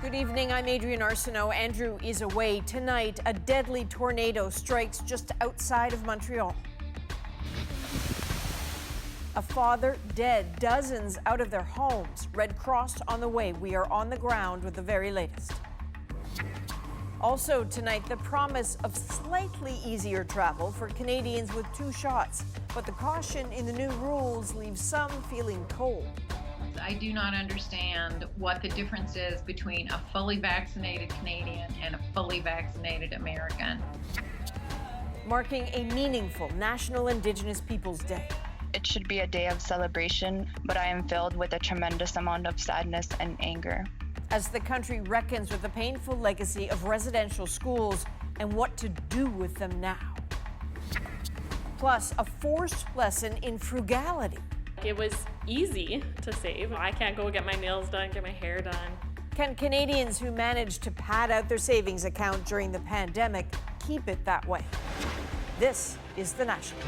Good evening, I'm Adrienne Arsenault. Andrew is away. Tonight, a deadly tornado strikes just outside of Montreal. A father dead, dozens out of their homes. Red Cross on the way. We are on the ground with the very latest. Also tonight, the promise of slightly easier travel for Canadians with 2 shots. But the caution in the new rules leaves some feeling cold. I do not understand what the difference is between a fully vaccinated Canadian and a fully vaccinated American. Marking a meaningful National Indigenous Peoples Day. It should be a day of celebration, but I am filled with a tremendous amount of sadness and anger. As the country reckons with the painful legacy of residential schools and what to do with them now. Plus, a forced lesson in frugality. It was easy to save. I can't go get my nails done, get my hair done. Can Canadians who managed to pad out their savings account during the pandemic keep it that way? This is The National.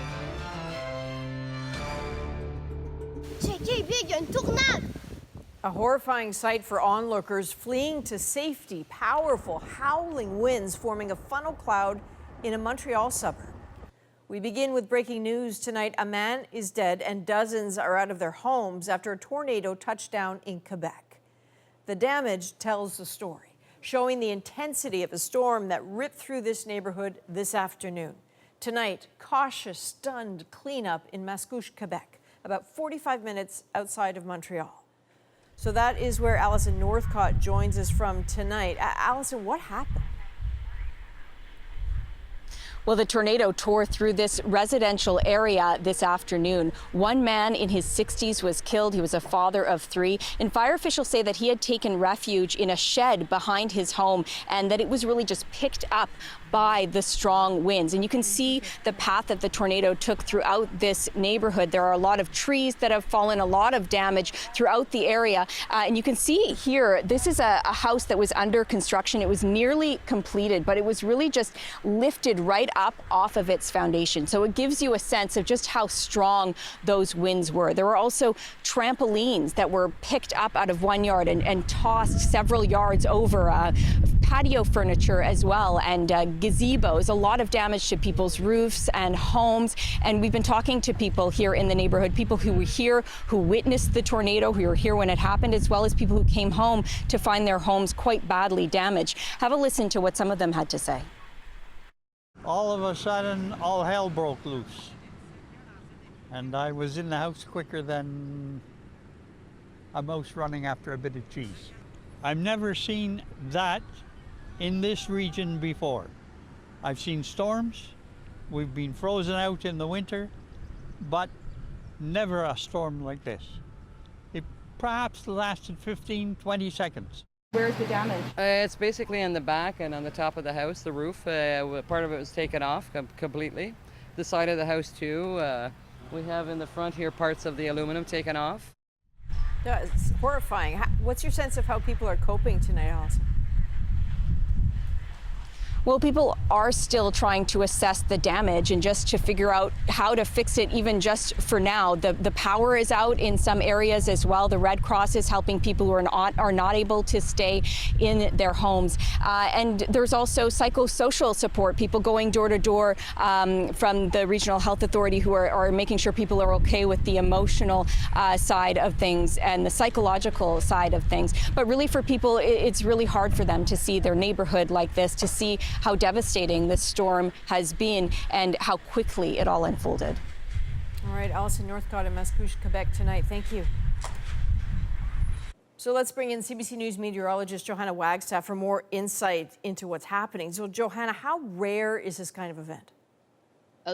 A horrifying sight for onlookers fleeing to safety. Powerful, howling winds forming a funnel cloud in a Montreal suburb. We begin with breaking news tonight. A man is dead and dozens are out of their homes after a tornado touched down in Quebec. The damage tells the story, showing the intensity of a storm that ripped through this neighborhood this afternoon. Tonight, cautious, stunned cleanup in Mascouche, Quebec, about 45 minutes outside of Montreal. So that is where Allison Northcott joins us from tonight. Allison, what happened? Well, the tornado tore through this residential area this afternoon. One man in his 60s was killed. He was a father of 3. And fire officials say that he had taken refuge in a shed behind his home and that it was really just picked up by the strong winds. And you can see the path that the tornado took throughout this neighborhood. There are a lot of trees that have fallen, a lot of damage throughout the area. And you can see here, this is a house that was under construction. It was nearly completed, but it was really just lifted right up off of its foundation. So it gives you a sense of just how strong those winds were. There were also trampolines that were picked up out of one yard and tossed several yards over, patio furniture as well, and gazebos. A lot of damage to people's roofs and homes. And we've been talking to people here in the neighborhood, people who were here, who witnessed the tornado, who were here when it happened, as well as people who came home to find their homes quite badly damaged. Have a listen to what some of them had to say. All of a sudden, all hell broke loose. And I was in the house quicker than a mouse running after a bit of cheese. I've never seen that in this region before. I've seen storms, we've been frozen out in the winter, but never a storm like this. It perhaps lasted 15, 20 seconds. Where's the damage? It's basically in the back and on the top of the house, the roof. Part of it was taken off completely. The side of the house too. We have in the front here parts of the aluminum taken off. Yeah, it's horrifying. What's your sense of how people are coping tonight, Allison? Well, people are still trying to assess the damage and just to figure out how to fix it, even just for now. The power is out in some areas as well. The Red Cross is helping people who are not able to stay in their homes. And there's also psychosocial support, people going door to door from the Regional Health Authority who are making sure people are okay with the emotional side of things and the psychological side of things. But really for people, it's really hard for them to see their neighborhood like this, to see how devastating this storm has been and how quickly it all unfolded. All right, Allison Northcott in Mascouche, Quebec tonight. Thank you. So let's bring in CBC News meteorologist Johanna Wagstaff for more insight into what's happening. So Johanna, how rare is this kind of event?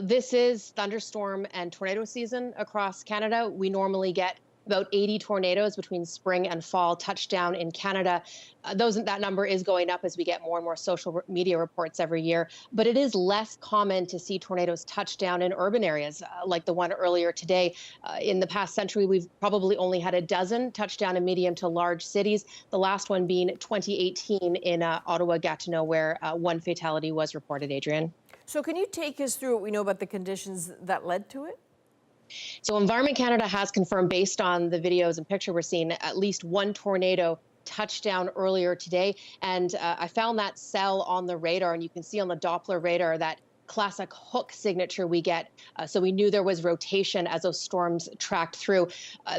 This is thunderstorm and tornado season across Canada. We normally get about 80 tornadoes between spring and fall touchdown in Canada. That number is going up as we get more and more social media reports every year. But it is less common to see tornadoes touch down in urban areas like the one earlier today. In the past century, we've probably only had a dozen touchdown in medium to large cities, the last one being 2018 in Ottawa, Gatineau, where one fatality was reported, Adrienne. So can you take us through what we know about the conditions that led to it? So Environment Canada has confirmed, based on the videos and picture we're seeing, at least one tornado touched down earlier today. And I found that cell on the radar, and you can see on the Doppler radar that classic hook signature we get. So we knew there was rotation as those storms tracked through.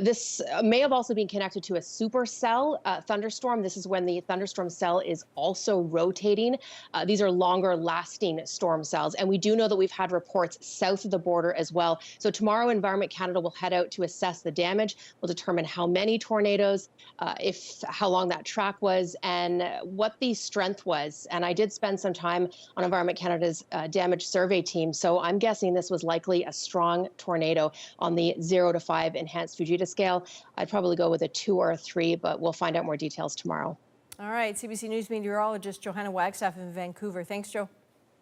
This may have also been connected to a supercell thunderstorm. This is when the thunderstorm cell is also rotating. These are longer lasting storm cells. And we do know that we've had reports south of the border as well. So tomorrow, Environment Canada will head out to assess the damage. We'll determine how many tornadoes, how long that track was, and what the strength was. And I did spend some time on Environment Canada's damage survey team. So I'm guessing this was likely a strong tornado on the 0 to 5 enhanced Fujita scale. I'd probably go with a 2 or a 3, but we'll find out more details tomorrow. All right, CBC News meteorologist Johanna Wagstaff in Vancouver. Thanks, Jo.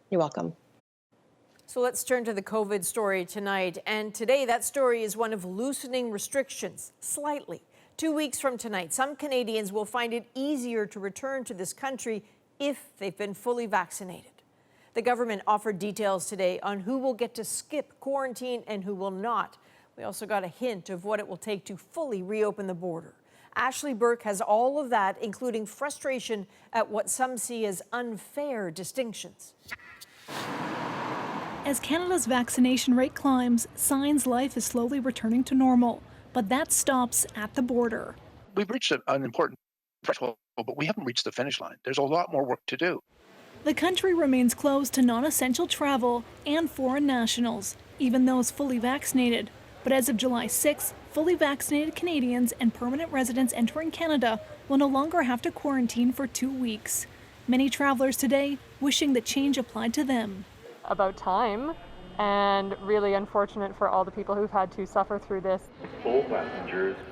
You're welcome. So let's turn to the COVID story tonight. And today, that story is one of loosening restrictions, slightly. 2 weeks from tonight, some Canadians will find it easier to return to this country if they've been fully vaccinated. The government offered details today on who will get to skip quarantine and who will not. We also got a hint of what it will take to fully reopen the border. Ashley Burke has all of that, including frustration at what some see as unfair distinctions. As Canada's vaccination rate climbs, signs life is slowly returning to normal. But that stops at the border. We've reached an important threshold, but we haven't reached the finish line. There's a lot more work to do. The country remains closed to non-essential travel and foreign nationals, even those fully vaccinated. But as of July 6th, fully vaccinated Canadians and permanent residents entering Canada will no longer have to quarantine for 2 weeks. Many travelers today wishing the change applied to them. About time, and really unfortunate for all the people who've had to suffer through this.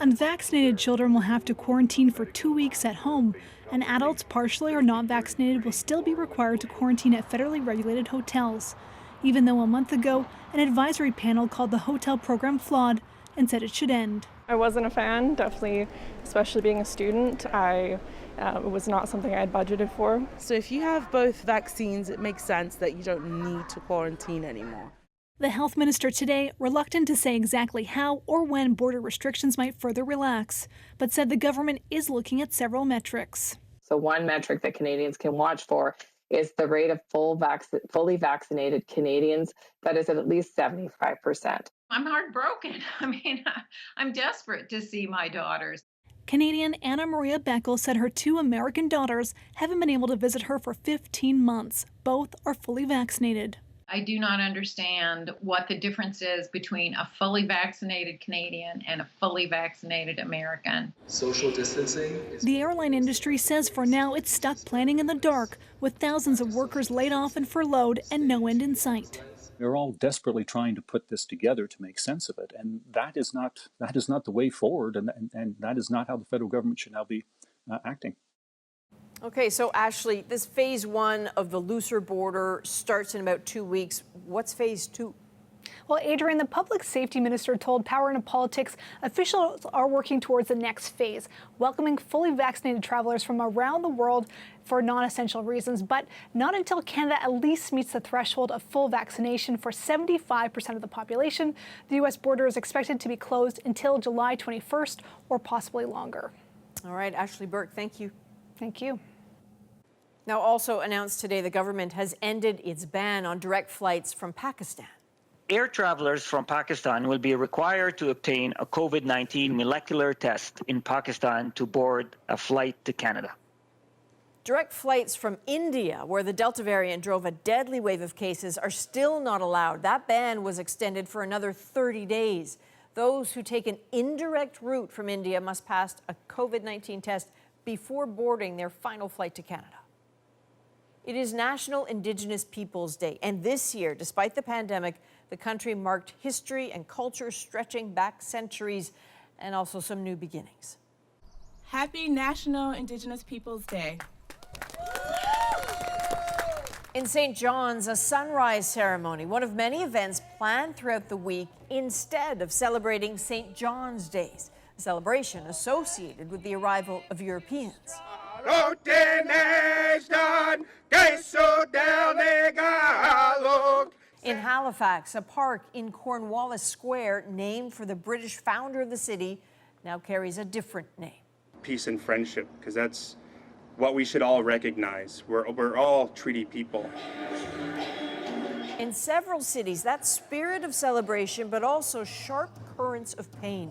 Unvaccinated children will have to quarantine for 2 weeks at home, and adults partially or not vaccinated will still be required to quarantine at federally regulated hotels, even though a month ago, an advisory panel called the hotel program flawed and said it should end. I wasn't a fan, definitely, especially being a student. It was not something I had budgeted for. So if you have both vaccines, it makes sense that you don't need to quarantine anymore. The health minister today reluctant to say exactly how or when border restrictions might further relax, but said the government is looking at several metrics. So one metric that Canadians can watch for is the rate of fully vaccinated Canadians that is at least 75%. I'm heartbroken. I mean, I'm desperate to see my daughters. Canadian Anna Maria Beckel said her 2 American daughters haven't been able to visit her for 15 months. Both are fully vaccinated. I do not understand what the difference is between a fully vaccinated Canadian and a fully vaccinated American. Social distancing. The airline industry says for now it's stuck planning in the dark, with thousands of workers laid off and furloughed and no end in sight. We're all desperately trying to put this together to make sense of it, and that is not the way forward, and that is not how the federal government should now be acting. Okay, so Ashley, this phase 1 of the looser border starts in about 2 weeks. What's phase 2? Well, Adrian, the public safety minister told Power and Politics officials are working towards the next phase, welcoming fully vaccinated travelers from around the world for non-essential reasons, but not until Canada at least meets the threshold of full vaccination for 75% of the population. The U.S. border is expected to be closed until July 21st or possibly longer. All right, Ashley Burke, thank you. Thank you. Now, also announced today, the government has ended its ban on direct flights from Pakistan. Air travelers from Pakistan will be required to obtain a COVID-19 molecular test in Pakistan to board a flight to Canada. Direct flights from India, where the Delta variant drove a deadly wave of cases, are still not allowed. That ban was extended for another 30 days. Those who take an indirect route from India must pass a COVID-19 test before boarding their final flight to Canada. It is National Indigenous Peoples Day, and this year, despite the pandemic, the country marked history and culture stretching back centuries and also some new beginnings. Happy National Indigenous Peoples Day. In St. John's, a sunrise ceremony, one of many events planned throughout the week instead of celebrating St. John's Days, a celebration associated with the arrival of Europeans. In Halifax, a park in Cornwallis Square, named for the British founder of the city, now carries a different name. peace and friendship, because that's what we should all recognize. We're all treaty people. In several cities, that spirit of celebration, but also sharp currents of pain.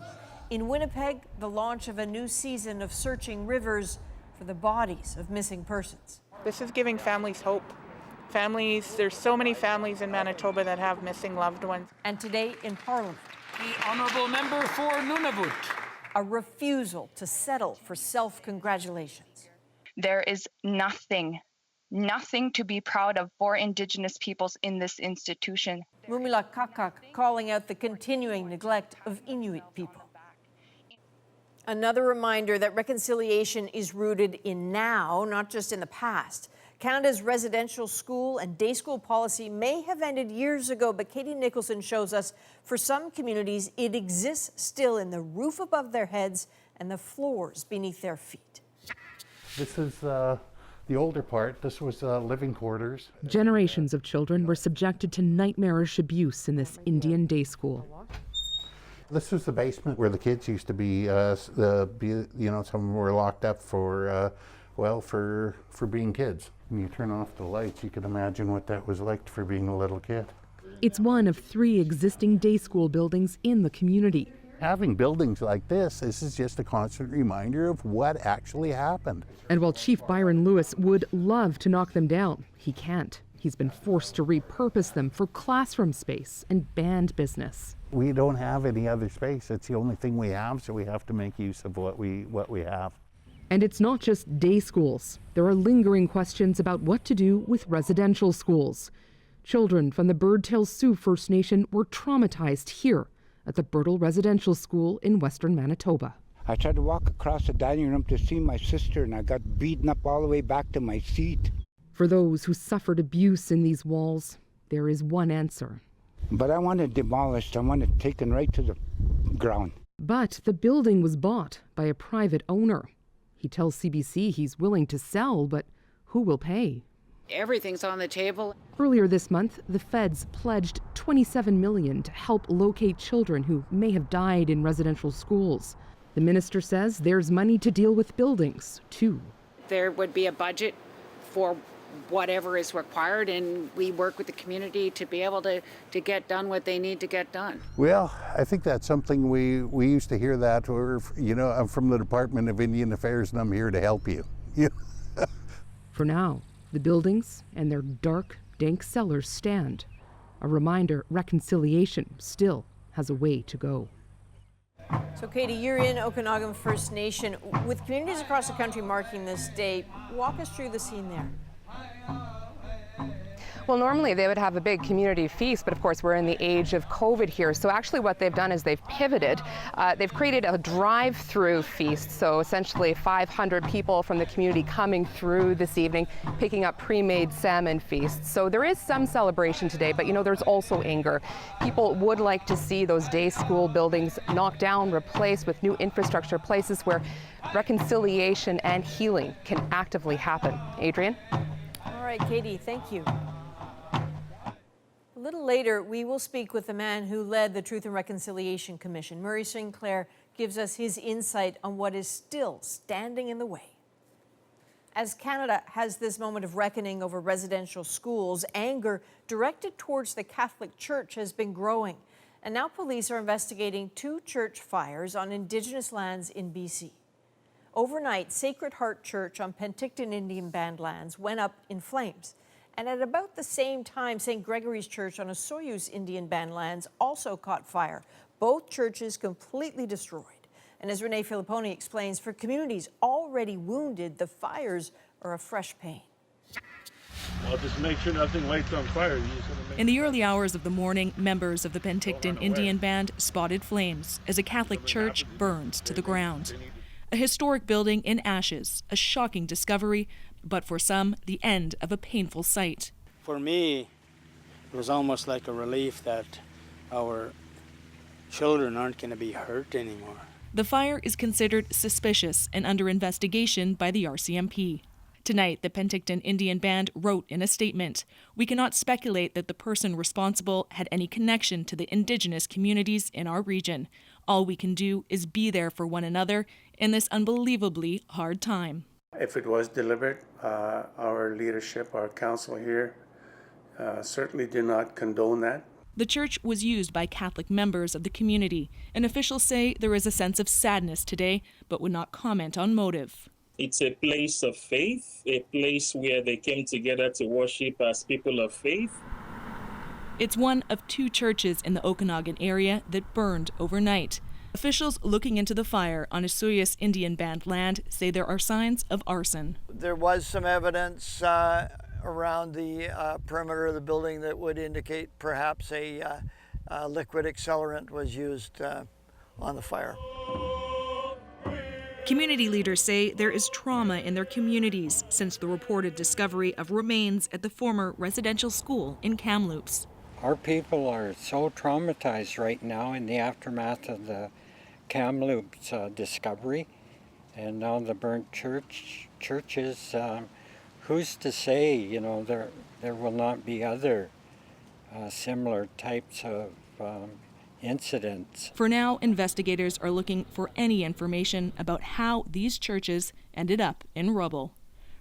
In Winnipeg, the launch of a new season of searching rivers for the bodies of missing persons. This is giving families hope. There's so many families in Manitoba that have missing loved ones. And today in Parliament, the Honourable Member for Nunavut. A refusal to settle for self-congratulations. There is nothing to be proud of for Indigenous peoples in this institution. Mumila Kakak calling out the continuing neglect of Inuit people. Another reminder that reconciliation is rooted in now, not just in the past. Canada's residential school and day school policy may have ended years ago, but Katie Nicholson shows us for some communities it exists still in the roof above their heads and the floors beneath their feet. This is the older part. This was living quarters. Generations of children were subjected to nightmarish abuse in this Indian day school. This was the basement where the kids used to be. Some of them were locked up for being kids. When you turn off the lights, you can imagine what that was like for being a little kid. It's one of 3 existing day school buildings in the community. Having buildings like this is just a constant reminder of what actually happened. And while Chief Byron Lewis would love to knock them down, he can't. He's been forced to repurpose them for classroom space and band business. We don't have any other space. It's the only thing we have, so we have to make use of what we have. And it's not just day schools. There are lingering questions about what to do with residential schools. Children from the Birdtail Sioux First Nation were traumatized here at the Birtle Residential School in western Manitoba. I tried to walk across the dining room to see my sister, and I got beaten up all the way back to my seat. For those who suffered abuse in these walls, there is one answer. But I want it demolished. I want it taken right to the ground. But the building was bought by a private owner. He tells CBC he's willing to sell, but who will pay? Everything's on the table. Earlier this month, the feds pledged $27 million to help locate children who may have died in residential schools. The minister says there's money to deal with buildings, too. There would be a budget for whatever is required, and we work with the community to be able to get done what they need to get done. Well, I think that's something we used to hear that, or, I'm from the Department of Indian Affairs and I'm here to help you. For now, the buildings and their dark, dank cellars stand. A reminder reconciliation still has a way to go. So, Katie, you're in Okanagan First Nation. With communities across the country marking this day, walk us through the scene there. Well, normally they would have a big community feast, but of course we're in the age of COVID here. So actually what they've done is they've pivoted. They've created a drive-through feast. So essentially 500 people from the community coming through this evening, picking up pre-made salmon feasts. So there is some celebration today, but there's also anger. People would like to see those day school buildings knocked down, replaced with new infrastructure, places where reconciliation and healing can actively happen. Adrian? All right, Katie, thank you. A little later, we will speak with the man who led the Truth and Reconciliation Commission. Murray Sinclair gives us his insight on what is still standing in the way. As Canada has this moment of reckoning over residential schools, anger directed towards the Catholic Church has been growing. And now police are investigating 2 church fires on Indigenous lands in BC. Overnight, Sacred Heart Church on Penticton Indian Band lands went up in flames. And at about the same time, St. Gregory's Church on Osoyoos Indian Band lands also caught fire. Both churches completely destroyed. And as Renee Filipponi explains, for communities already wounded, the fires are a fresh pain. Well, just make sure nothing lights on fire. In the early hours of the morning, members of the Penticton Indian Band spotted flames as a Catholic church burned to the ground. A historic building in ashes, a shocking discovery, but for some, the end of a painful sight. For me, it was almost like a relief that our children aren't going to be hurt anymore. The fire is considered suspicious and under investigation by the RCMP. Tonight, the Penticton Indian Band wrote in a statement, "We cannot speculate that the person responsible had any connection to the Indigenous communities in our region. All we can do is be there for one another in this unbelievably hard time. If it was deliberate, our leadership, our council here, certainly did not condone that. The church was used by Catholic members of the community, and officials say there is a sense of sadness today, but would not comment on motive. It's a place of faith, a place where they came together to worship as people of faith. It's one of 2 churches in the Okanagan area that burned overnight. Officials looking into the fire on Asuyas Indian Band land say there are signs of arson. There was some evidence around the perimeter of the building that would indicate perhaps a liquid accelerant was used on the fire. Community leaders say there is trauma in their communities since the reported discovery of remains at the former residential school in Kamloops. Our people are so traumatized right now in the aftermath of the Kamloops discovery, and now the burnt churches. Who's to say, you know, there will not be other similar types of incidents. For now, investigators are looking for any information about how these churches ended up in rubble.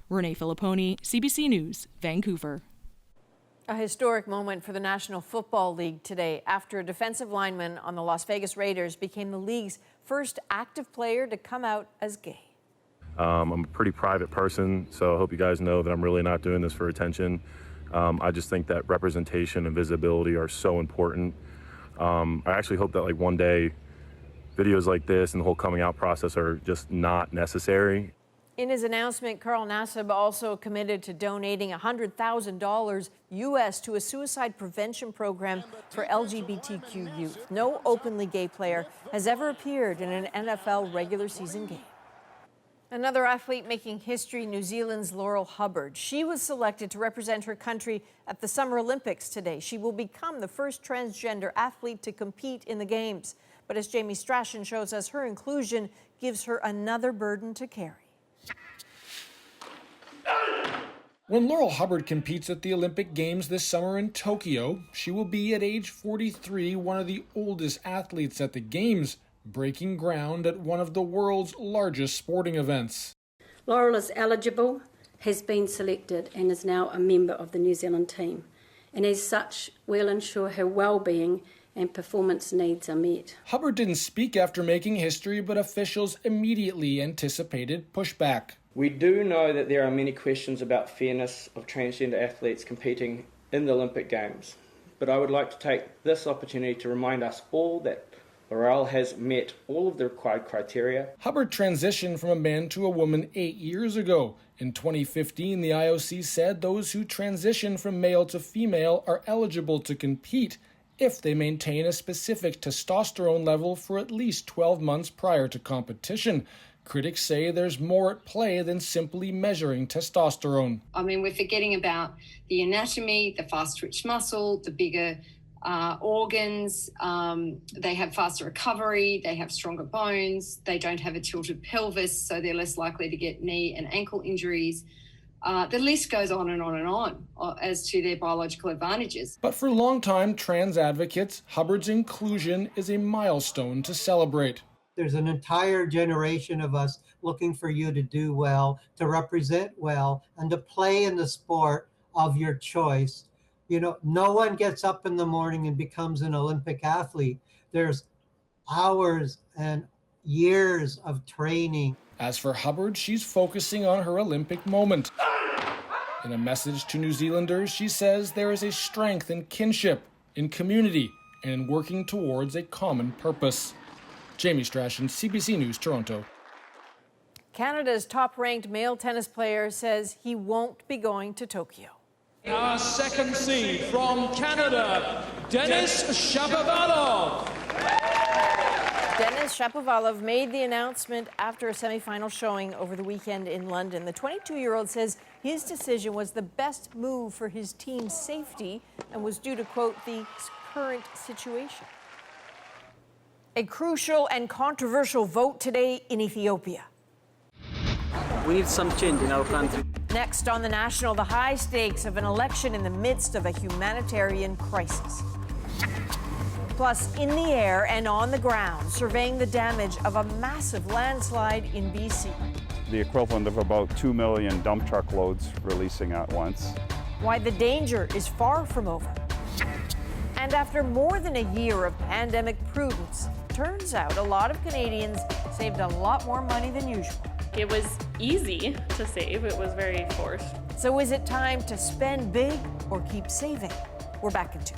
Renee Filipponi, CBC News, Vancouver. A historic moment for the National Football League today after a defensive lineman on the Las Vegas Raiders became the league's first active player to come out as gay. I'm a pretty private person, so I hope you guys know that I'm really not doing this for attention. I just think that representation and visibility are so important. I actually hope that like one day videos like this and the whole coming out process are just not necessary. In his announcement, Carl Nassib also committed to donating $100,000 U.S. to a suicide prevention program for LGBTQ youth. No openly gay player has ever appeared in an NFL regular season game. Another athlete making history, New Zealand's Laurel Hubbard. She was selected to represent her country at the Summer Olympics today. She will become the first transgender athlete to compete in the Games. But as Jamie Strachan shows us, her inclusion gives her another burden to carry. When Laurel Hubbard competes at the Olympic Games this summer in Tokyo, she will be at age 43 one of the oldest athletes at the Games, breaking ground at one of the world's largest sporting events. Laurel is eligible, has been selected and is now a member of the New Zealand team. And as such, we'll ensure her well-being and performance needs are met. Hubbard didn't speak after making history, but officials immediately anticipated pushback. We do know that there are many questions about fairness of transgender athletes competing in the Olympic Games, but I would like to take this opportunity to remind us all that Laurel has met all of the required criteria. Hubbard transitioned from a man to a woman 8 years ago. In 2015, the IOC said those who transition from male to female are eligible to compete if they maintain a specific testosterone level for at least 12 months prior to competition. Critics say there's more at play than simply measuring testosterone. I mean, we're forgetting about the anatomy, the fast-twitch muscle, the bigger organs. They have faster recovery, they have stronger bones, they don't have a tilted pelvis, so they're less likely to get knee and ankle injuries. The list goes on and on and on as to their biological advantages. But for longtime trans advocates, Hubbard's inclusion is a milestone to celebrate. There's an entire generation of us looking for you to do well, to represent well, and to play in the sport of your choice. You know, no one gets up in the morning and becomes an Olympic athlete. There's hours and years of training. As for Hubbard, she's focusing on her Olympic moment. In a message to New Zealanders, she says there is a strength in kinship, in community, and in working towards a common purpose. Jamie Strachan, CBC News, Toronto. Canada's top-ranked male tennis player says he won't be going to Tokyo. Our second seed from Canada, Denis Shapovalov. Denis Shapovalov made the announcement after a semifinal showing over the weekend in London. The 22-year-old says his decision was the best move for his team's safety and was due to, quote, the current situation. A crucial and controversial vote today in Ethiopia. We need some change in our country. Next on The National, the high stakes of an election in the midst of a humanitarian crisis. Plus, in the air and on the ground, surveying the damage of a massive landslide in BC. The equivalent of about 2 million dump truck loads releasing at once. Why the danger is far from over. And after more than a year of pandemic prudence, turns out a lot of Canadians saved a lot more money than usual. It was easy to save. It was very forced. So is it time to spend big or keep saving? We're back in 2.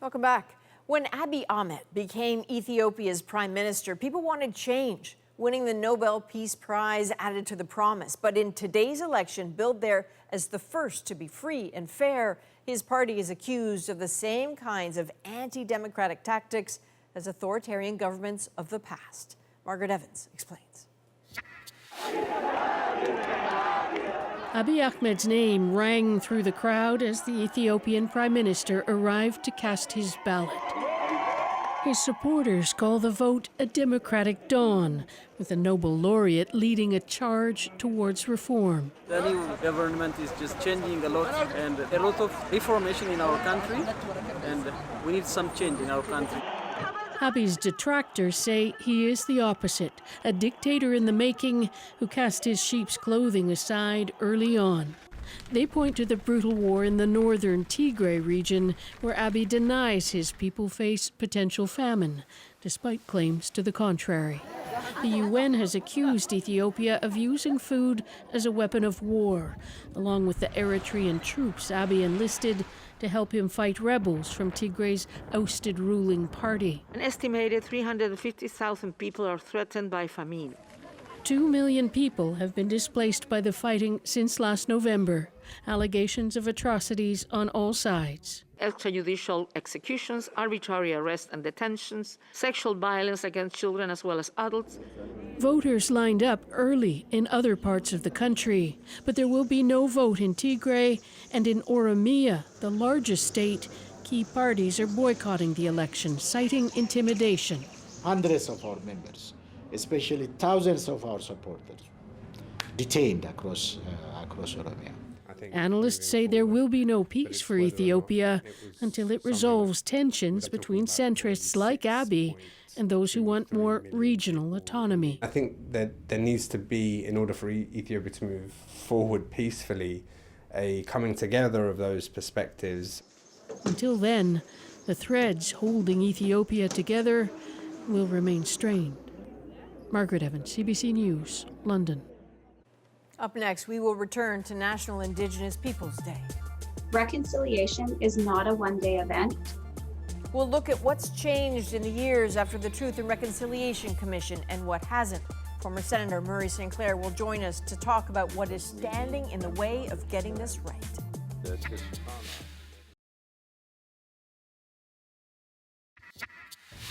Welcome back. When Abiy Ahmed became Ethiopia's prime minister, people wanted change. Winning the Nobel Peace Prize added to the promise. But in today's election, billed there as the first to be free and fair, his party is accused of the same kinds of anti-democratic tactics as authoritarian governments of the past. Margaret Evans explains. Abiy Ahmed's name rang through the crowd as the Ethiopian Prime Minister arrived to cast his ballot. His supporters call the vote a democratic dawn, with the Nobel laureate leading a charge towards reform. The new government is just changing a lot and a lot of reformation in our country, and we need some change in our country. Abiy's detractors say he is the opposite, a dictator in the making who cast his sheep's clothing aside early on. They point to the brutal war in the northern Tigray region, where Abiy denies his people face potential famine, despite claims to the contrary. The UN has accused Ethiopia of using food as a weapon of war, along with the Eritrean troops Abiy enlisted to help him fight rebels from Tigray's ousted ruling party. An estimated 350,000 people are threatened by famine. 2 million people have been displaced by the fighting since last November. Allegations of atrocities on all sides. Extrajudicial executions, arbitrary arrests and detentions, sexual violence against children as well as adults. Voters lined up early in other parts of the country, but there will be no vote in Tigray, and in Oromia, the largest state, key parties are boycotting the election, citing intimidation. Hundreds of our members, especially thousands of our supporters, detained across Oromia. Analysts say there will be no peace for Ethiopia until it resolves tensions between centrists like Abiy and those who want more regional autonomy. I think that there needs to be, in order for Ethiopia to move forward peacefully, a coming together of those perspectives. Until then, the threads holding Ethiopia together will remain strained. Margaret Evans, CBC News, London. Up next, we will return to National Indigenous Peoples Day. Reconciliation is not a one-day event. We'll look at what's changed in the years after the Truth and Reconciliation Commission and what hasn't. Former Senator Murray Sinclair will join us to talk about what is standing in the way of getting this right.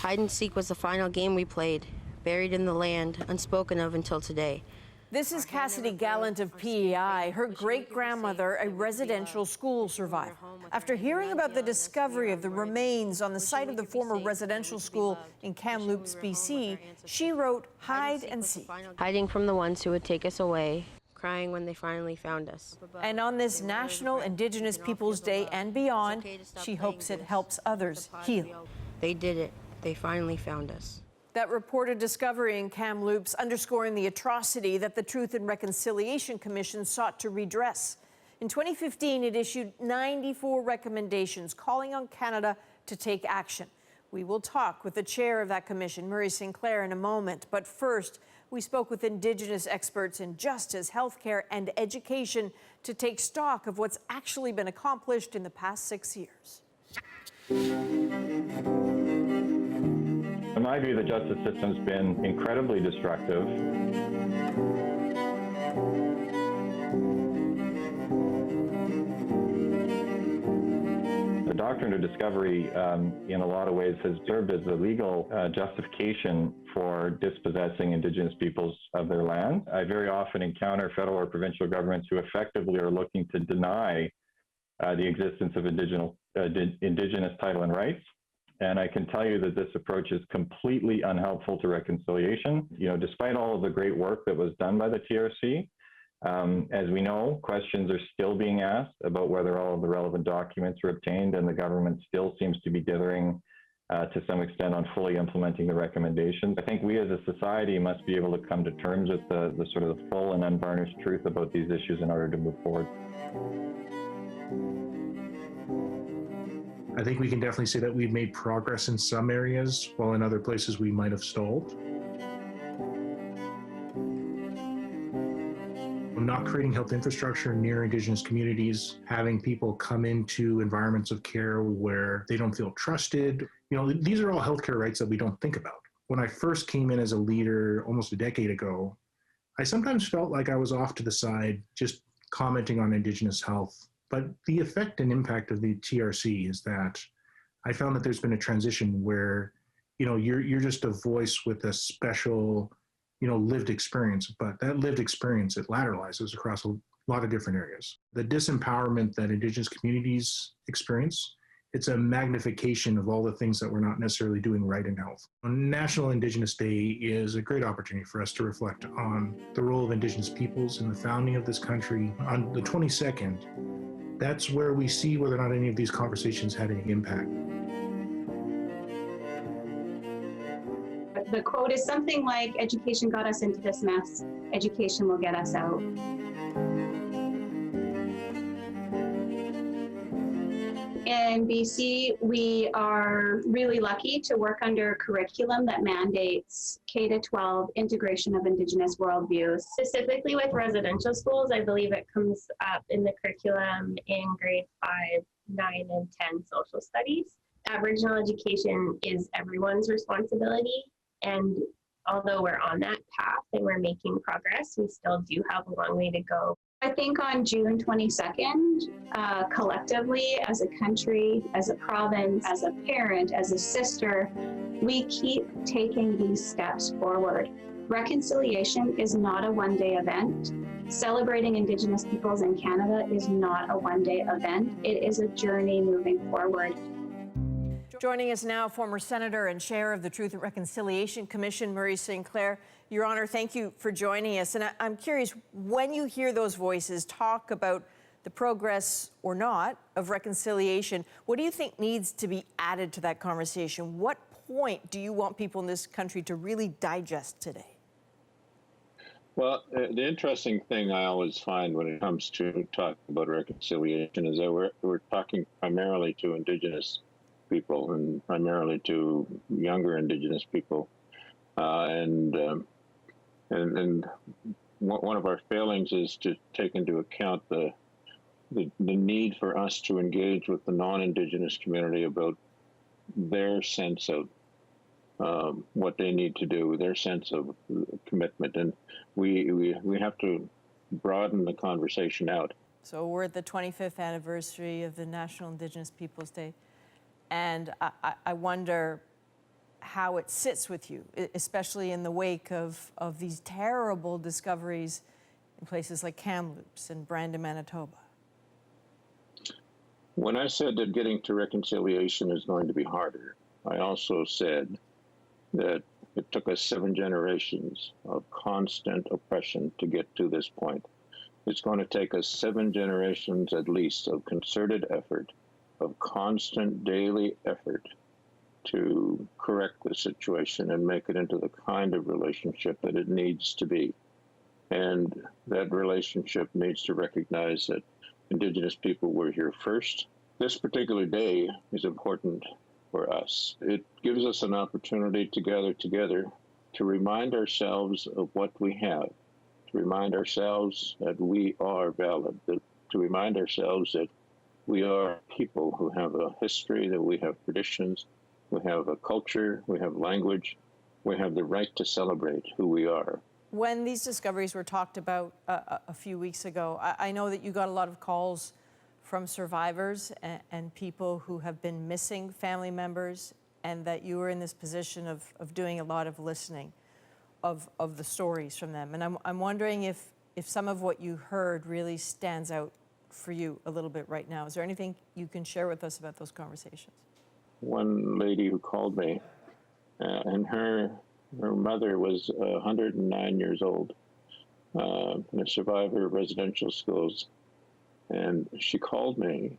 Hide and seek was the final game we played, buried in the land, unspoken of until today. This is Cassidy Gallant of PEI, her great-grandmother, a residential school survivor. After hearing about the discovery of the remains on the site of the former residential school in Kamloops, BC, she wrote Hide and Seek. Hiding from the ones who would take us away, crying when they finally found us. And on this National Indigenous Peoples Day and beyond, she hopes it helps others heal. They did it. They finally found us. That reported discovery in Kamloops underscoring the atrocity that the Truth and Reconciliation Commission sought to redress. In 2015, it issued 94 recommendations calling on Canada to take action. We will talk with the chair of that commission, Murray Sinclair, in a moment. But first, we spoke with Indigenous experts in justice, healthcare, and education to take stock of what's actually been accomplished in the past 6 years. In my view, the justice system's been incredibly destructive. The doctrine of discovery, in a lot of ways, has served as a legal justification for dispossessing Indigenous peoples of their land. I very often encounter federal or provincial governments who effectively are looking to deny the existence of Indigenous title and rights. And I can tell you that this approach is completely unhelpful to reconciliation. You know, despite all of the great work that was done by the TRC, As we know, questions are still being asked about whether all of the relevant documents were obtained, and the government still seems to be dithering to some extent on fully implementing the recommendations. I think we as a society must be able to come to terms with the sort of the full and unvarnished truth about these issues in order to move forward. I think we can definitely say that we've made progress in some areas, while in other places we might have stalled. Not creating health infrastructure near Indigenous communities, having people come into environments of care where they don't feel trusted. These are all healthcare rights that we don't think about. When I first came in as a leader almost a decade ago, I sometimes felt like I was off to the side, just commenting on Indigenous health. But the effect and impact of the TRC is that I found that there's been a transition where, you're just a voice with a special, lived experience, but that lived experience, it lateralizes across a lot of different areas. The disempowerment that Indigenous communities experience, it's a magnification of all the things that we're not necessarily doing right in health. National Indigenous Day is a great opportunity for us to reflect on the role of Indigenous peoples in the founding of this country. On the 22nd, that's where we see whether or not any of these conversations had any impact. The quote is something like, education got us into this mess, education will get us out. In BC, we are really lucky to work under a curriculum that mandates K-12 integration of Indigenous worldviews. Specifically with residential schools, I believe it comes up in the curriculum in grade 5, 9, and 10 social studies. Aboriginal education is everyone's responsibility, and although we're on that path and we're making progress, we still do have a long way to go. I think on June 22nd, collectively, as a country, as a province, as a parent, as a sister, we keep taking these steps forward. Reconciliation is not a one-day event. Celebrating Indigenous peoples in Canada is not a one-day event. It is a journey moving forward. Joining us now, former Senator and Chair of the Truth and Reconciliation Commission, Murray Sinclair. Your Honor, thank you for joining us. And I'm curious, when you hear those voices talk about the progress or not of reconciliation, what do you think needs to be added to that conversation? What point do you want people in this country to really digest today? Well, the interesting thing I always find when it comes to talking about reconciliation is that we're talking primarily to Indigenous people and primarily to younger Indigenous people. And one of our failings is to take into account the need for us to engage with the non-Indigenous community about their sense of what they need to do, their sense of commitment. And we have to broaden the conversation out. So we're at the 25th anniversary of the National Indigenous Peoples Day. And I wonder how it sits with you, especially in the wake of these terrible discoveries in places like Kamloops and Brandon, Manitoba. When I said that getting to reconciliation is going to be harder, I also said that it took us 7 generations of constant oppression to get to this point. It's going to take us 7 generations at least of concerted effort, of constant daily effort to correct the situation and make it into the kind of relationship that it needs to be. And that relationship needs to recognize that Indigenous people were here first. This particular day is important for us. It gives us an opportunity to gather together to remind ourselves of what we have, to remind ourselves that we are valid, to remind ourselves that we are people who have a history, that we have traditions, we have a culture, we have language, we have the right to celebrate who we are. When these discoveries were talked about a few weeks ago, I know that you got a lot of calls from survivors and people who have been missing family members, and that you were in this position of doing a lot of listening of the stories from them. And I'm wondering if some of what you heard really stands out for you a little bit right now. Is there anything you can share with us about those conversations? One lady who called me, and her mother was 109 years old. and a survivor of residential schools. And she called me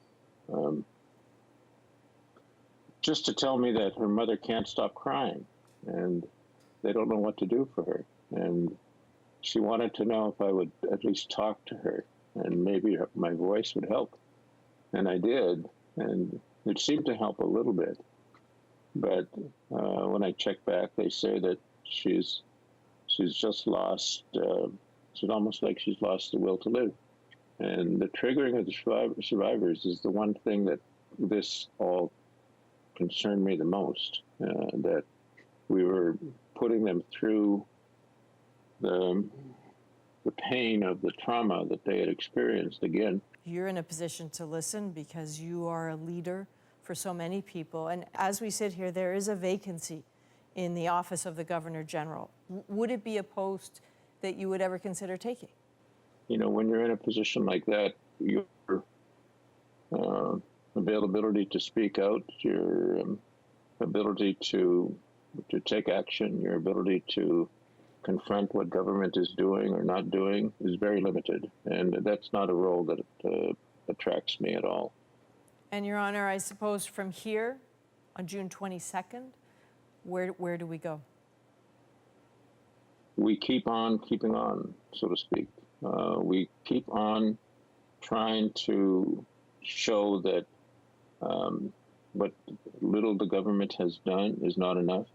just to tell me that her mother can't stop crying and they don't know what to do for her. And she wanted to know if I would at least talk to her and maybe my voice would help. And I did, and it seemed to help a little bit. But when I check back, they say that she's just lost, it's almost like she's lost the will to live. And the triggering of the survivors is the one thing that this all concerned me the most, that we were putting them through the pain of the trauma that they had experienced again. You're in a position to listen because you are a leader for so many people. And as we sit here, there is a vacancy in the office of the Governor General. Would it be a post that you would ever consider taking? You know, when you're in a position like that, your availability to speak out, your ability to take action, your ability to confront what government is doing or not doing is very limited. And that's not a role that attracts me at all. And Your Honor, I suppose from here on June 22nd, where do we go? We keep on keeping on, so to speak. We keep on trying to show that what little the government has done is not enough,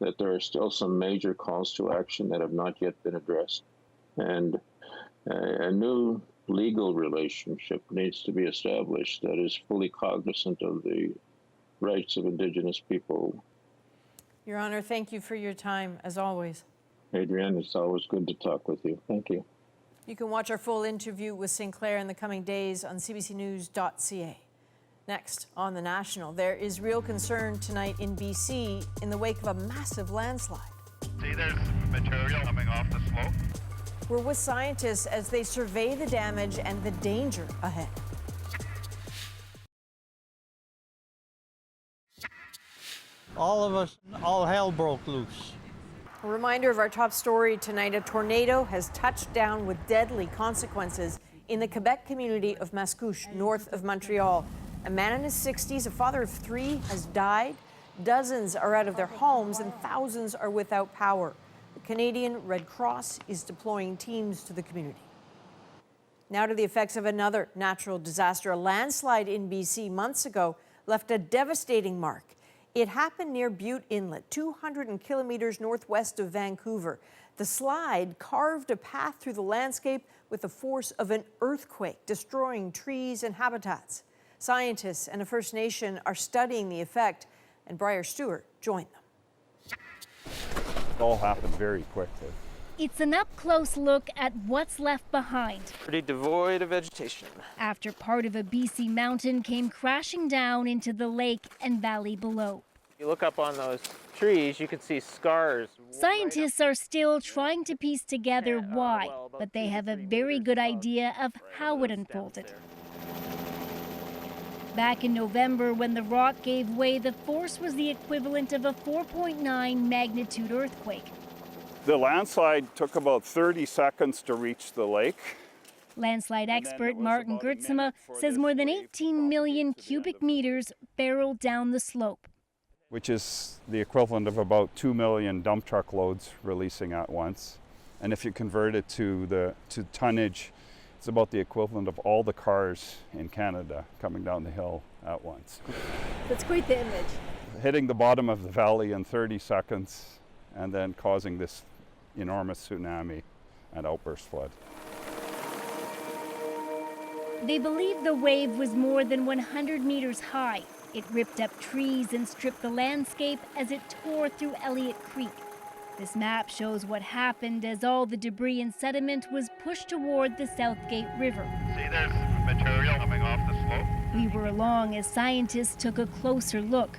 that there are still some major calls to action that have not yet been addressed. And a new legal relationship needs to be established that is fully cognizant of the rights of Indigenous people. Your Honor, thank you for your time, as always. Adrienne, it's always good to talk with you. Thank you. You can watch our full interview with Sinclair in the coming days on cbcnews.ca. Next, on The National, there is real concern tonight in BC in the wake of a massive landslide. See, there's material coming off the slope. We're with scientists as they survey the damage and the danger ahead. All hell broke loose. A reminder of our top story tonight, a tornado has touched down with deadly consequences in the Quebec community of Mascouche, north of Montreal. A man in his 60s, a father of 3, has died. Dozens are out of their homes and thousands are without power. The Canadian Red Cross is deploying teams to the community. Now to the effects of another natural disaster. A landslide in BC months ago left a devastating mark. It happened near Bute Inlet, 200 kilometers northwest of Vancouver. The slide carved a path through the landscape with the force of an earthquake, destroying trees and habitats. Scientists and a First Nation are studying the effect, and Briar Stewart joined them. It all happened very quickly. It's an up-close look at what's left behind. Pretty devoid of vegetation. After part of a BC mountain came crashing down into the lake and valley below. You look up on those trees, you can see scars. Scientists are still trying to piece together why, but they have a very good idea of how it unfolded. Back in November, when the rock gave way, the force was the equivalent of a 4.9 magnitude earthquake. The landslide took about 30 seconds to reach the lake. Landslide expert Martin Gertsema says more than 18 million cubic meters barreled down the slope, which is the equivalent of about 2 million dump truck loads releasing at once. And if you convert it to tonnage, it's about the equivalent of all the cars in Canada coming down the hill at once. That's quite the image. Hitting the bottom of the valley in 30 seconds and then causing this enormous tsunami and outburst flood. They believe the wave was more than 100 meters high. It ripped up trees and stripped the landscape as it tore through Elliott Creek. This map shows what happened as all the debris and sediment was pushed toward the Southgate River. See, there's material coming off the slope. We were along as scientists took a closer look.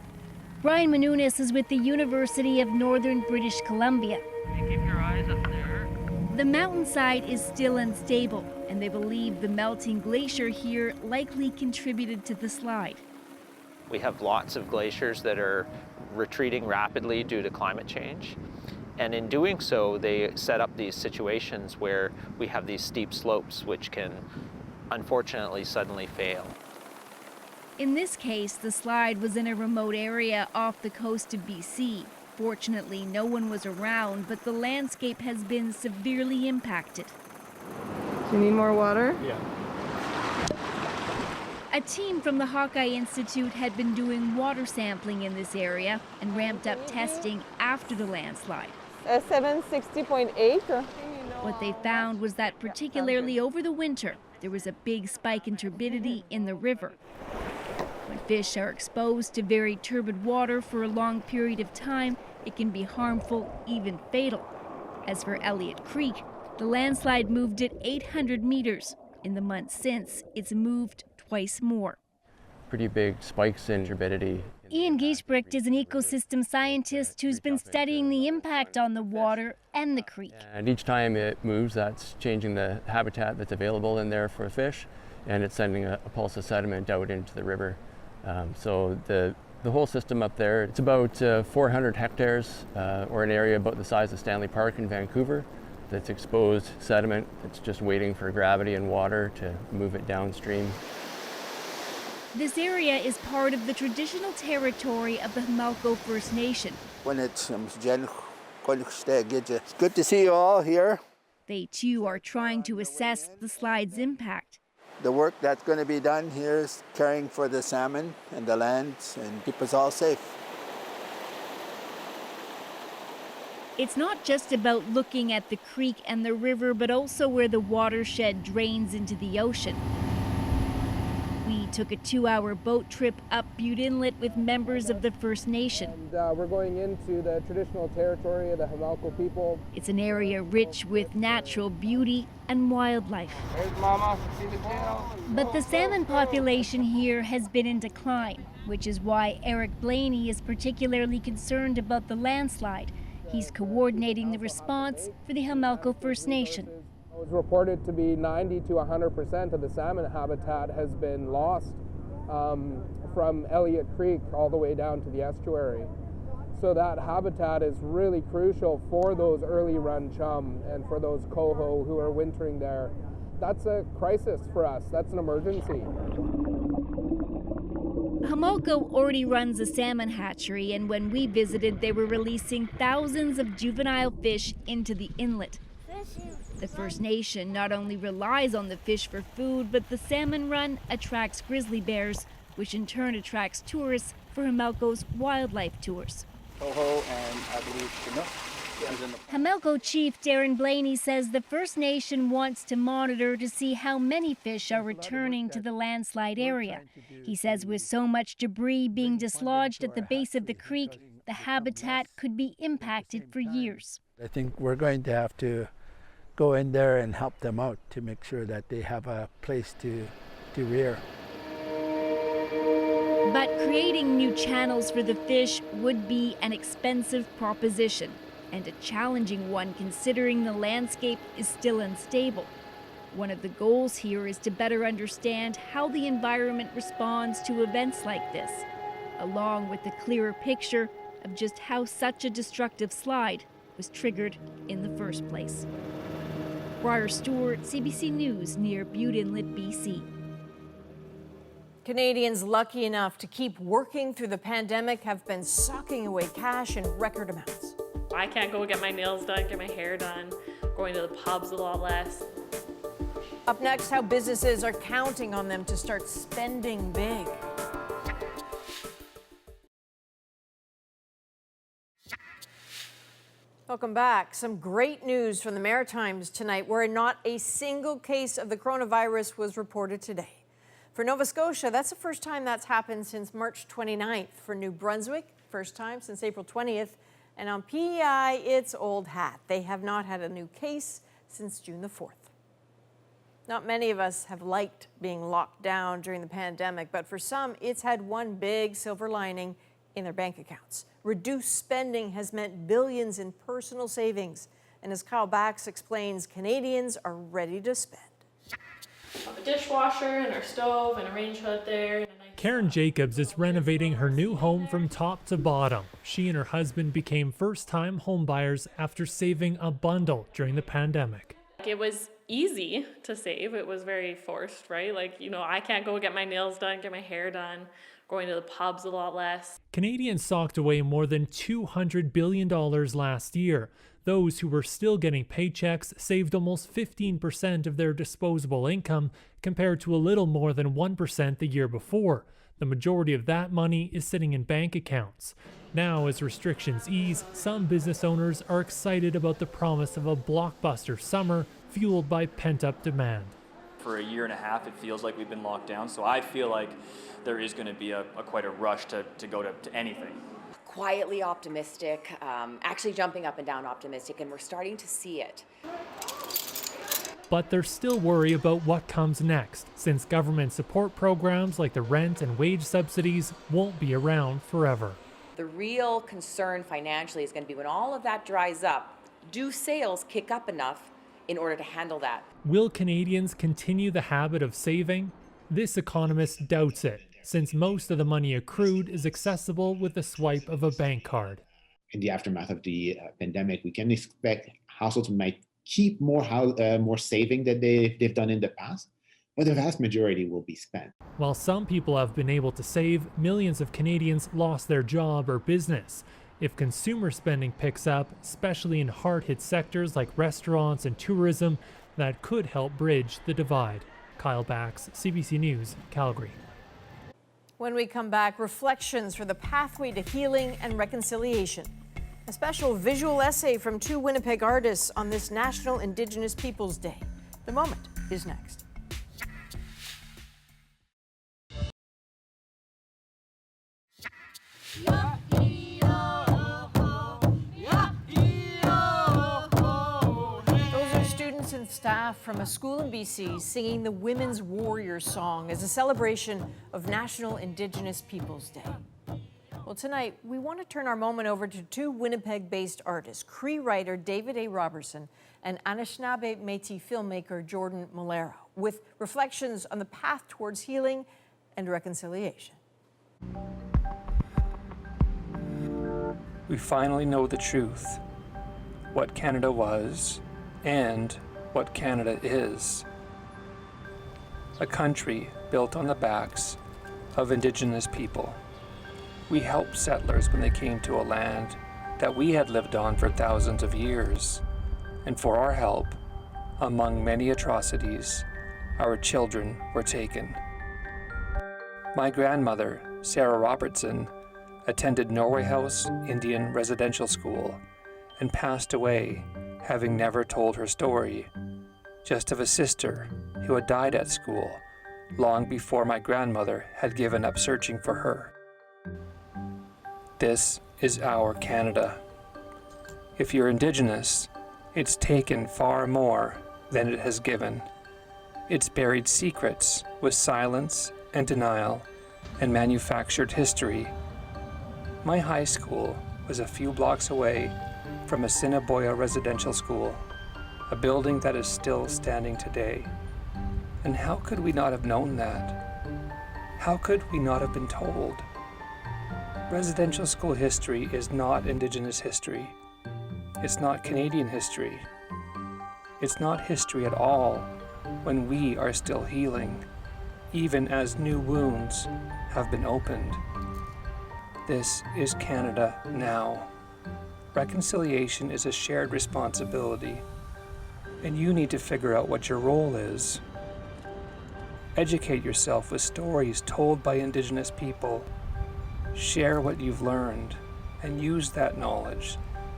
Brian Menounis is with the University of Northern British Columbia. Keep your eyes up there. The mountainside is still unstable, and they believe the melting glacier here likely contributed to the slide. We have lots of glaciers that are retreating rapidly due to climate change. And in doing so, they set up these situations where we have these steep slopes which can unfortunately suddenly fail. In this case, the slide was in a remote area off the coast of BC. Fortunately, no one was around, but the landscape has been severely impacted. Do you need more water? Yeah. A team from the Hawkeye Institute had been doing water sampling in this area and ramped up testing after the landslide. 760.8. What they found was that particularly over the winter, there was a big spike in turbidity in the river. When fish are exposed to very turbid water for a long period of time, it can be harmful, even fatal. As for Elliott Creek, the landslide moved it 800 meters. In the months since, it's moved twice more. Pretty big spikes in turbidity. Ian Giesbrecht is an ecosystem scientist who's been studying the impact on the water and the creek. And each time it moves, that's changing the habitat that's available in there for fish, and it's sending a pulse of sediment out into the river. So the whole system up there, it's about 400 hectares, or an area about the size of Stanley Park in Vancouver, that's exposed sediment that's just waiting for gravity and water to move it downstream. This area is part of the traditional territory of the Hamalko First Nation. It's good to see you all here. They too are trying to assess the slide's impact. The work that's going to be done here is caring for the salmon and the lands and keep us all safe. It's not just about looking at the creek and the river, but also where the watershed drains into the ocean. We took a 2-hour boat trip up Bute Inlet with members of the First Nation. And we're going into the traditional territory of the Hamalko people. It's an area rich with natural beauty and wildlife. There's Mama. See the tail? But the salmon population here has been in decline, which is why Eric Blaney is particularly concerned about the landslide. He's coordinating the response for the Hamalko First Nation. It was reported to be 90 to 100% of the salmon habitat has been lost from Elliott Creek all the way down to the estuary. So that habitat is really crucial for those early run chum and for those coho who are wintering there. That's a crisis for us. That's an emergency. Hamalko already runs a salmon hatchery, and when we visited, they were releasing thousands of juvenile fish into the inlet. The First Nation not only relies on the fish for food, but the salmon run attracts grizzly bears, which in turn attracts tourists for Hamalko's wildlife tours. Coho and I believe Chinook. Hamalko Chief Darren Blaney says the First Nation wants to monitor to see how many fish are returning to the landslide area. He says with so much debris being dislodged at the base of the creek, the habitat could be impacted for years. I think we're going to have to go in there and help them out to make sure that they have a place to rear. But creating new channels for the fish would be an expensive proposition, and a challenging one considering the landscape is still unstable. One of the goals here is to better understand how the environment responds to events like this, along with a clearer picture of just how such a destructive slide was triggered in the first place. Briar Stewart, CBC News, near Bute Inlet, BC. Canadians lucky enough to keep working through the pandemic have been socking away cash in record amounts. I can't go get my nails done, get my hair done, going to the pubs a lot less. Up next, how businesses are counting on them to start spending big. Welcome back. Some great news from the Maritimes tonight, where not a single case of the coronavirus was reported today. For Nova Scotia, that's the first time that's happened since March 29th. For New Brunswick, first time since April 20th. And on PEI, it's old hat. They have not had a new case since June the 4th. Not many of us have liked being locked down during the pandemic, but for some, it's had one big silver lining in their bank accounts. Reduced spending has meant billions in personal savings. And as Kyle Bax explains, Canadians are ready to spend. have a dishwasher and our stove and a range hood there. Karen Jacobs is renovating her new home from top to bottom. She and her husband became first-time homebuyers after saving a bundle during the pandemic. It was easy to save. It was very forced, right? Like, you know, I can't go get my nails done, get my hair done, going to the pubs a lot less. Canadians socked away more than $200 billion last year. Those who were still getting paychecks saved almost 15% of their disposable income, compared to a little more than 1% the year before. The majority of that money is sitting in bank accounts. Now, as restrictions ease, some business owners are excited about the promise of a blockbuster summer fueled by pent-up demand. For a year and a half, it feels like we've been locked down, so I feel like there is going to be quite a rush to go to anything. Quietly optimistic, actually jumping up and down optimistic, and we're starting to see it. But there's still worry about what comes next, since government support programs like the rent and wage subsidies won't be around forever. The real concern financially is going to be when all of that dries up, do sales kick up enough in order to handle that? Will Canadians continue the habit of saving? This economist doubts it, since most of the money accrued is accessible with the swipe of a bank card. In the aftermath of the pandemic, we can expect households might keep more saving than they've done in the past, but the vast majority will be spent. While some people have been able to save, millions of Canadians lost their job or business. If consumer spending picks up, especially in hard-hit sectors like restaurants and tourism, that could help bridge the divide. Kyle Bax, CBC News, Calgary. When we come back, reflections for the pathway to healing and reconciliation. A special visual essay from 2 Winnipeg artists on this National Indigenous Peoples Day. The Moment is next. And staff from a school in BC singing the Women's Warrior Song as a celebration of National Indigenous Peoples Day. Well, tonight, we want to turn our moment over to 2 Winnipeg-based artists, Cree writer David A. Robertson and Anishinaabe Métis filmmaker Jordan Malero, with reflections on the path towards healing and reconciliation. We finally know the truth, what Canada was and what Canada is. A country built on the backs of Indigenous people. We helped settlers when they came to a land that we had lived on for thousands of years. And for our help, among many atrocities, our children were taken. My grandmother, Sarah Robertson, attended Norway House Indian Residential School and passed away, having never told her story, just of a sister who had died at school long before my grandmother had given up searching for her. This is our Canada. If you're Indigenous, it's taken far more than it has given. It's buried secrets with silence and denial and manufactured history. My high school was a few blocks away from Assiniboia Residential School, a building that is still standing today. And how could we not have known that? How could we not have been told? Residential school history is not Indigenous history. It's not Canadian history. It's not history at all when we are still healing, even as new wounds have been opened. This is Canada now. Reconciliation is a shared responsibility, and you need to figure out what your role is. Educate yourself with stories told by Indigenous people. Share what you've learned, and use that knowledge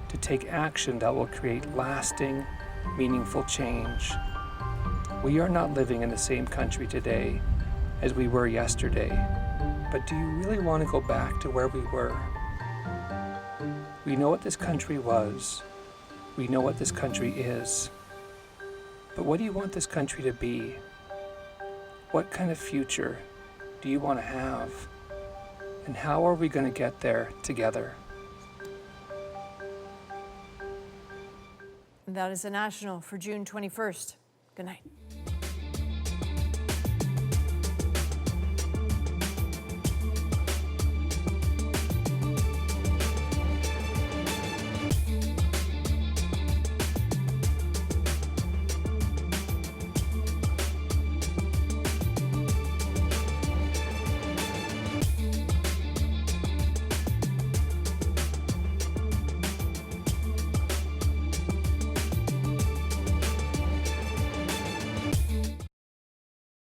to take action that will create lasting, meaningful change. We are not living in the same country today as we were yesterday, but do you really want to go back to where we were? We know what this country was. We know what this country is. But what do you want this country to be? What kind of future do you want to have? And how are we going to get there together? That is the National for June 21st. Good night.